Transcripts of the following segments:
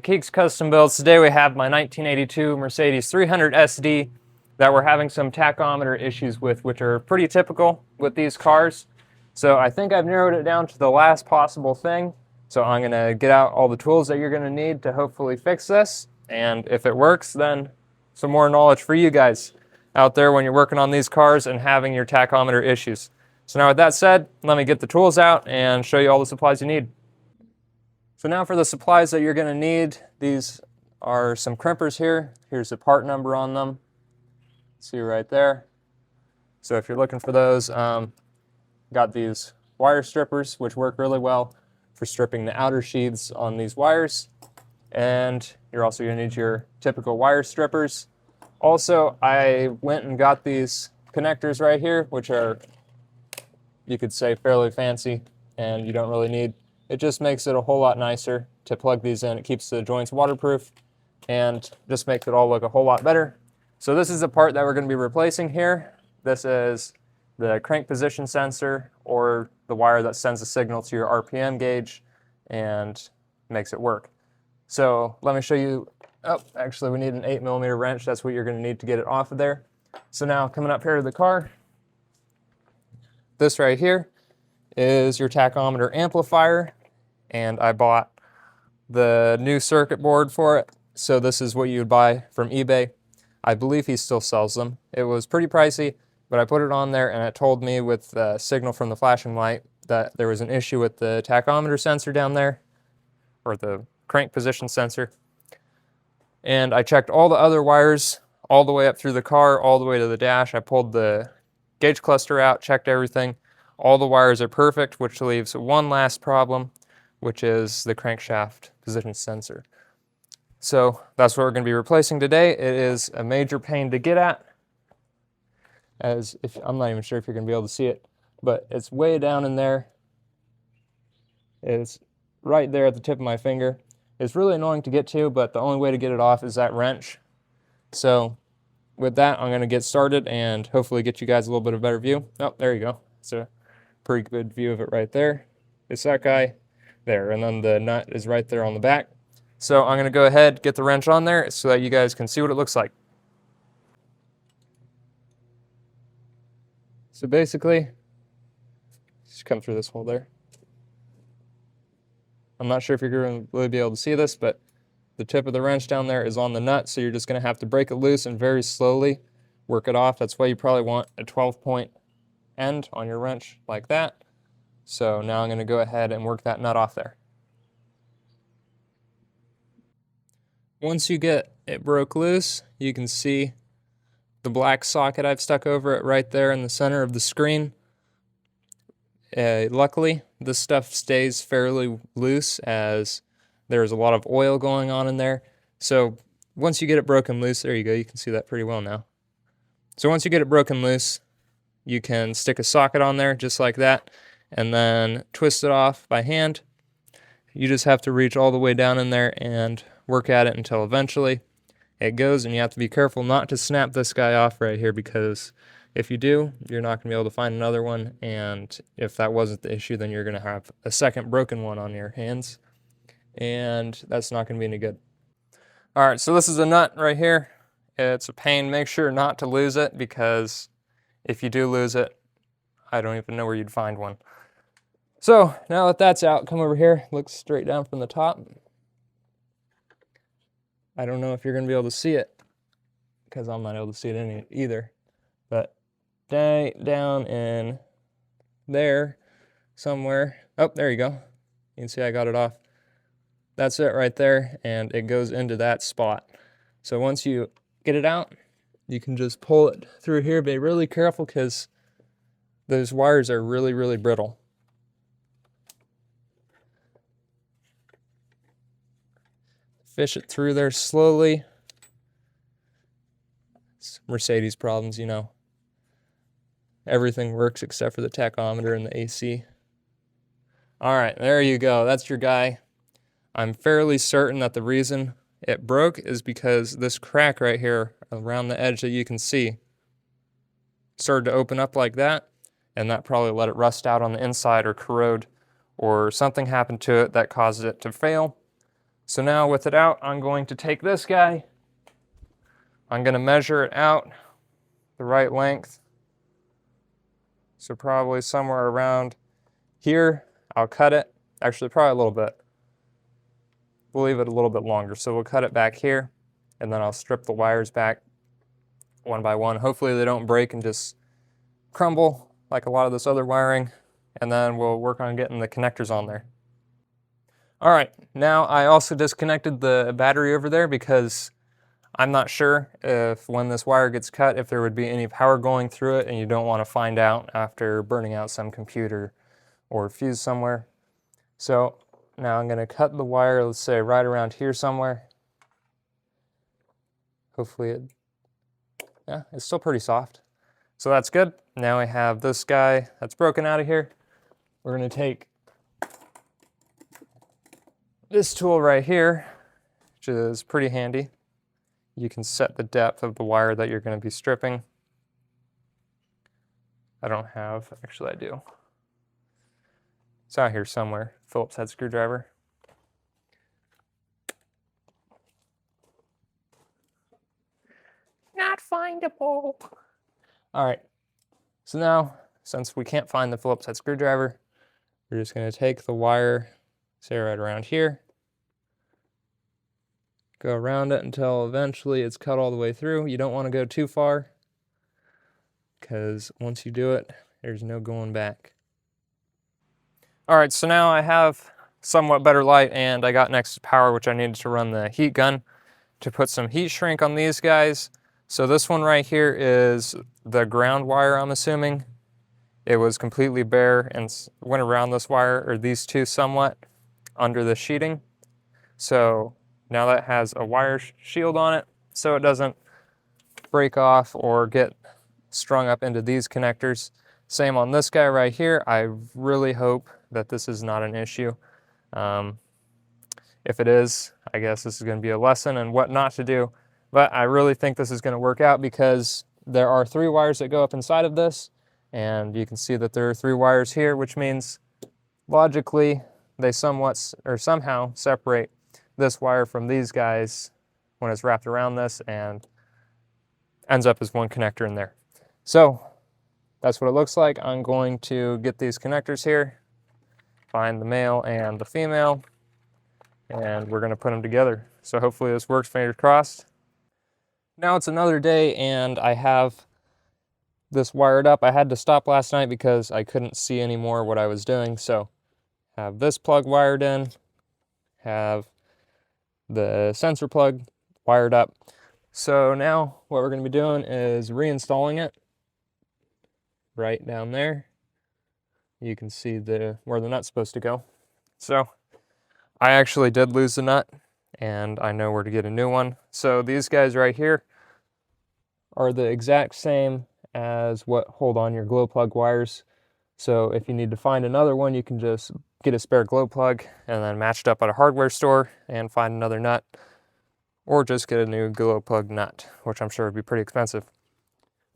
Keeks Custom Builds. Today we have my 1982 Mercedes 300 SD that we're having some tachometer issues with, which are pretty typical with these cars. So I think I've narrowed it down to the last possible thing. So I'm going to get out all the tools that you're going to need to hopefully fix this. And if it works, then some more knowledge for you guys out there when you're working on these cars and having your tachometer issues. So now with that said, let me get the tools out and show you all the supplies you need. So now for the supplies that you're going to need, these are some crimpers here. Here's the part number on them. See right there. So if you're looking for those, got these wire strippers, which work really well for stripping the outer sheaths on these wires. And you're also going to need your typical wire strippers. Also, I went and got these connectors right here, which are, you could say, fairly fancy, and you don't really need. It just makes it a whole lot nicer to plug these in. It keeps the joints waterproof and just makes it all look a whole lot better. So this is the part that we're going to be replacing here. This is the crank position sensor, or the wire that sends a signal to your RPM gauge and makes it work. So let me show you. Oh, actually we need an 8mm wrench. That's what you're going to need to get it off of there. So now coming up here to the car, this right here is your tachometer amplifier. And I bought the new circuit board for it. So this is what you would buy from eBay. I believe he still sells them. It was pretty pricey, but I put it on there and it told me with the signal from the flashing light that there was an issue with the tachometer sensor down there, or the crank position sensor. And I checked all the other wires all the way up through the car, all the way to the dash. I pulled the gauge cluster out, checked everything. All the wires are perfect, which leaves one last problem, which is the crankshaft position sensor. So that's what we're going to be replacing today. It is a major pain to get at, as if I'm not even sure if you're going to be able to see it, but it's way down in there. It's right there at the tip of my finger. It's really annoying to get to, but the only way to get it off is that wrench. So with that, I'm going to get started and hopefully get you guys a little bit of a better view. Oh, there you go. It's a pretty good view of it right there. It's that guy there, and then the nut is right there on the back. So I'm going to go ahead, get the wrench on there so that you guys can see what it looks like. So basically, just come through this hole there. I'm not sure if you're going to really be able to see this, but the tip of the wrench down there is on the nut, so you're just going to have to break it loose and very slowly work it off. That's why you probably want a 12-point end on your wrench like that. So now I'm going to go ahead and work that nut off there. Once you get it broke loose, you can see the black socket I've stuck over it right there in the center of the screen. Luckily, this stuff stays fairly loose as there's a lot of oil going on in there. So once you get it broken loose, there you go, you can see that pretty well now. So once you get it broken loose, you can stick a socket on there just like that, and then twist it off by hand. You just have to reach all the way down in there and work at it until eventually it goes, and you have to be careful not to snap this guy off right here, because if you do, you're not going to be able to find another one, and if that wasn't the issue, then you're going to have a second broken one on your hands, and that's not going to be any good. Alright, so this is a nut right here. It's a pain. Make sure not to lose it, because if you do lose it, I don't even know where you'd find one. So now that that's out, come over here, look straight down from the top. I don't know if you're going to be able to see it, because I'm not able to see it either. But down in there somewhere. Oh, there you go. You can see I got it off. That's it right there, and it goes into that spot. So once you get it out, you can just pull it through here. Be really careful, because those wires are really, really brittle. Fish it through there slowly. It's Mercedes problems, you know. Everything works except for the tachometer and the AC. Alright, there you go. That's your guy. I'm fairly certain that the reason it broke is because this crack right here around the edge that you can see started to open up like that, and that probably let it rust out on the inside or corrode, or something happened to it that caused it to fail. So now with it out, I'm going to take this guy. I'm going to measure it out the right length. So probably somewhere around here. I'll cut it. Actually, probably a little bit. We'll leave it a little bit longer. So we'll cut it back here, and then I'll strip the wires back one by one. Hopefully they don't break and just crumble like a lot of this other wiring, and then we'll work on getting the connectors on there. All right, now I also disconnected the battery over there because I'm not sure if when this wire gets cut, if there would be any power going through it, and you don't want to find out after burning out some computer or fuse somewhere. So now I'm going to cut the wire, let's say right around here somewhere. Hopefully it's still pretty soft. So that's good. Now we have this guy that's broken out of here. We're going to take this tool right here, which is pretty handy. You can set the depth of the wire that you're going to be stripping. Actually I do. It's out here somewhere, Phillips head screwdriver. Not findable. All right, so now, since we can't find the Phillips head screwdriver, we're just going to take the wire, say right around here, go around it until eventually it's cut all the way through. You don't want to go too far, because once you do it, there's no going back. All right, so now I have somewhat better light, and I got next to power, which I needed to run the heat gun to put some heat shrink on these guys. So this one right here is the ground wire, I'm assuming. It was completely bare and went around this wire, or these two somewhat, under the sheeting. So now that has a wire shield on it, so it doesn't break off or get strung up into these connectors. Same on this guy right here. I really hope that this is not an issue. If it is, I guess this is going to be a lesson in what not to do. But I really think this is going to work out because there are 3 wires that go up inside of this, and you can see that there are 3 wires here, which means logically they somewhat or somehow separate this wire from these guys when it's wrapped around this and ends up as one connector in there. So that's what it looks like. I'm going to get these connectors here, find the male and the female, and we're going to put them together. So hopefully this works, fingers crossed. Now it's another day and I have this wired up. I had to stop last night because I couldn't see anymore what I was doing. So have this plug wired in, have the sensor plug wired up. So now what we're going to be doing is reinstalling it right down there. You can see where the nut's supposed to go. So I actually did lose the nut, and I know where to get a new one. So these guys right here are the exact same as what hold on your glow plug wires. So if you need to find another one, you can just get a spare glow plug and then match it up at a hardware store and find another nut, or just get a new glow plug nut, which I'm sure would be pretty expensive.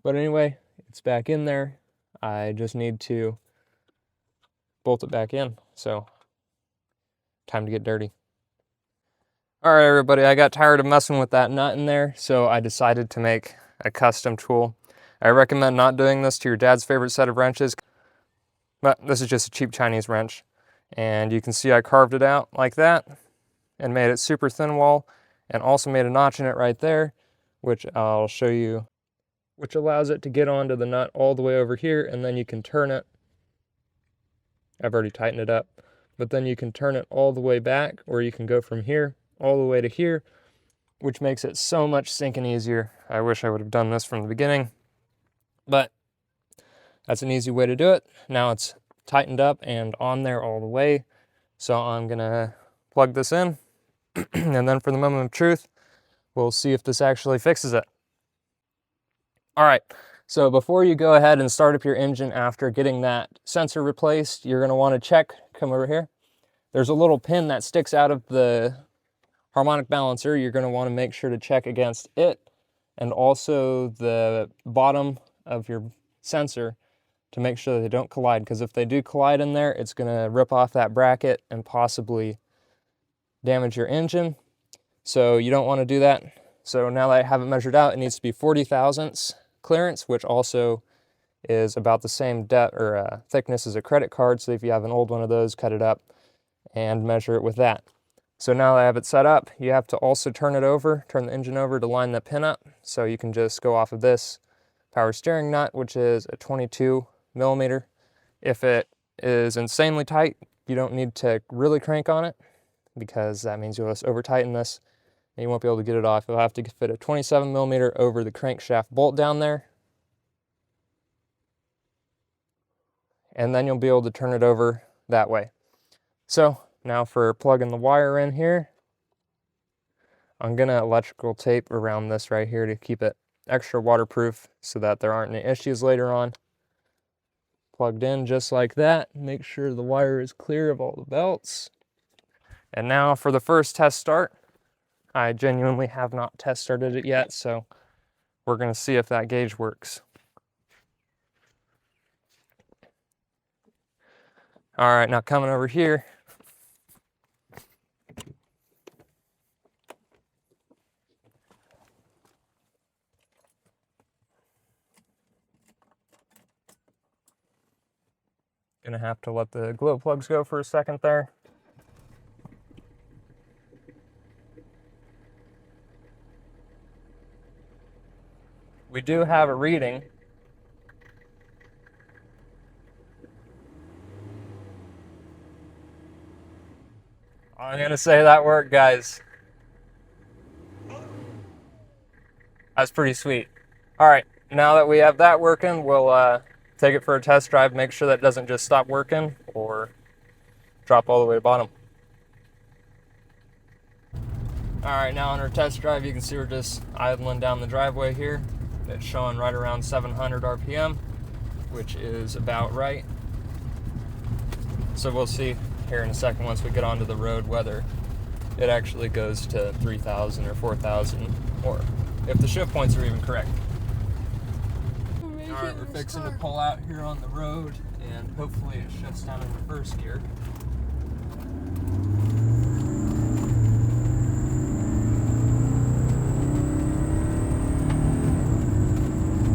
But anyway, it's back in there. I just need to bolt it back in. So time to get dirty. All right, everybody, I got tired of messing with that nut in there, so I decided to make a custom tool. I recommend not doing this to your dad's favorite set of wrenches, but this is just a cheap Chinese wrench. And you can see I carved it out like that and made it super thin wall, and also made a notch in it right there, which I'll show you, which allows it to get onto the nut all the way over here, and then you can turn it. I've already tightened it up, but then you can turn it all the way back, or you can go from here all the way to here, which makes it so much sinking easier. I wish I would have done this from the beginning, but that's an easy way to do it. Now it's tightened up and on there all the way. So I'm gonna plug this in, and then for the moment of truth, we'll see if this actually fixes it. All right, so before you go ahead and start up your engine after getting that sensor replaced, you're gonna wanna check, come over here. There's a little pin that sticks out of the harmonic balancer. You're going to want to make sure to check against it, and also the bottom of your sensor to make sure they don't collide, because if they do collide in there, it's going to rip off that bracket and possibly damage your engine. So you don't want to do that. So now that I have it measured out, it needs to be 40 thousandths clearance, which also is about the same depth or thickness as a credit card. So if you have an old one of those, cut it up and measure it with that. So now that I have it set up, you have to also turn the engine over to line the pin up. So you can just go off of this power steering nut, which is a 22 millimeter. If it is insanely tight, you don't need to really crank on it, because that means you'll just over tighten this and you won't be able to get it off. You'll have to fit a 27 millimeter over the crankshaft bolt down there, and then you'll be able to turn it over that way. So now for plugging the wire in here, I'm gonna electrical tape around this right here to keep it extra waterproof so that there aren't any issues later on. Plugged in just like that. Make sure the wire is clear of all the belts. And now for the first test start. I genuinely have not test started it yet, so we're gonna see if that gauge works. All right, now coming over here. Gonna have to let the glow plugs go for a second there. We do have a reading. I'm gonna say that worked, guys. That's pretty sweet. All right, now that we have that working, we'll take it for a test drive, make sure that it doesn't just stop working or drop all the way to bottom. All right, now on our test drive, you can see we're just idling down the driveway here. It's showing right around 700 RPM, which is about right. So we'll see here in a second once we get onto the road whether it actually goes to 3,000 or 4,000, or if the shift points are even correct. All right, we're fixing to pull out here on the road, and hopefully it shifts down in reverse gear.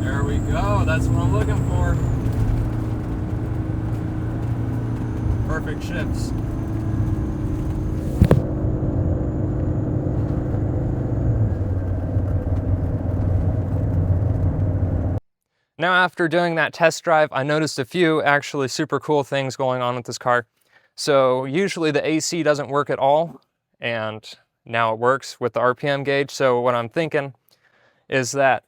There we go, that's what I'm looking for. Perfect shifts. Now after doing that test drive, I noticed a few actually super cool things going on with this car. So usually the AC doesn't work at all, and now it works with the RPM gauge. So what I'm thinking is that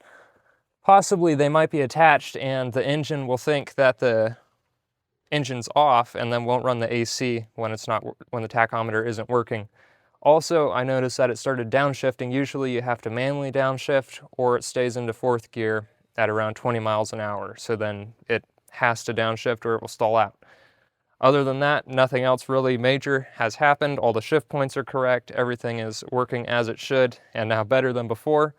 possibly they might be attached and the engine will think that the engine's off and then won't run the AC when the tachometer isn't working. Also, I noticed that it started downshifting. Usually you have to manually downshift, or it stays into fourth gear at around 20 miles an hour. So then it has to downshift or it will stall out. Other than that, nothing else really major has happened. All the shift points are correct. Everything is working as it should, and now better than before.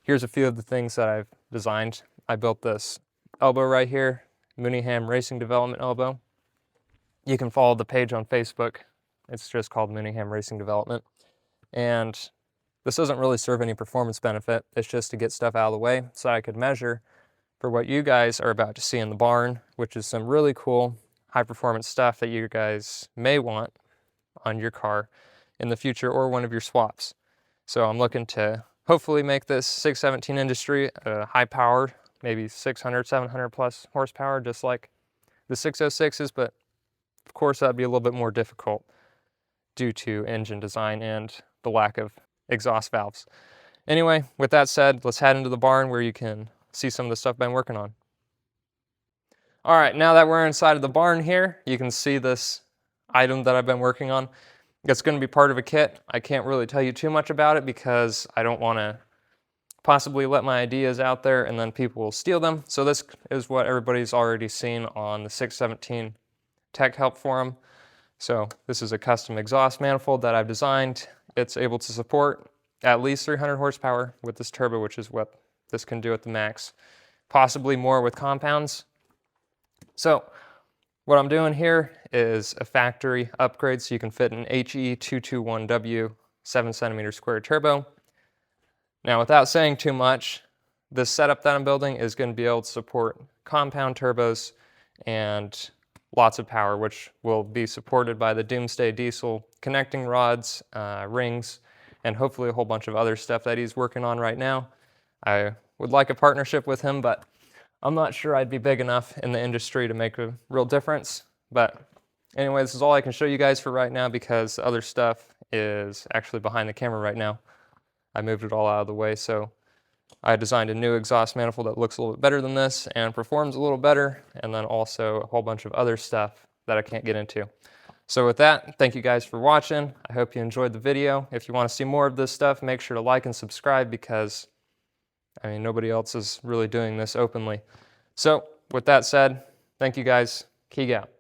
Here's a few of the things that I've designed. I built this elbow right here, Mooneyham Racing Development elbow. You can follow the page on Facebook. It's just called Mooneyham Racing Development. And this doesn't really serve any performance benefit. It's just to get stuff out of the way so I could measure for what you guys are about to see in the barn, which is some really cool high performance stuff that you guys may want on your car in the future or one of your swaps. So I'm looking to hopefully make this 617 Industry high powered, maybe 600, 700 plus horsepower, just like the 606s, but of course that'd be a little bit more difficult due to engine design and the lack of exhaust valves. Anyway, with that said, let's head into the barn where you can see some of the stuff I've been working on. All right, now that we're inside of the barn here, you can see this item that I've been working on. It's going to be part of a kit. I can't really tell you too much about it because I don't want to possibly let my ideas out there and then people will steal them. So this is what everybody's already seen on the 617 Tech Help forum. So this is a custom exhaust manifold that I've designed. It's able to support at least 300 horsepower with this turbo, which is what this can do at the max. Possibly more with compounds. So What I'm doing here is a factory upgrade so you can fit an HE221W 7cm² turbo. Now, without saying too much, this setup that I'm building is going to be able to support compound turbos and lots of power, which will be supported by the Doomsday Diesel connecting rods, rings, and hopefully a whole bunch of other stuff that he's working on right now. I would like a partnership with him, but I'm not sure I'd be big enough in the industry to make a real difference. But anyway, this is all I can show you guys for right now because the other stuff is actually behind the camera right now. I moved it all out of the way, so I designed a new exhaust manifold that looks a little bit better than this and performs a little better, and then also a whole bunch of other stuff that I can't get into. So with that, thank you guys for watching. I hope you enjoyed the video. If you want to see more of this stuff, make sure to like and subscribe because, I mean, nobody else is really doing this openly. So with that said, thank you guys. Keeg out.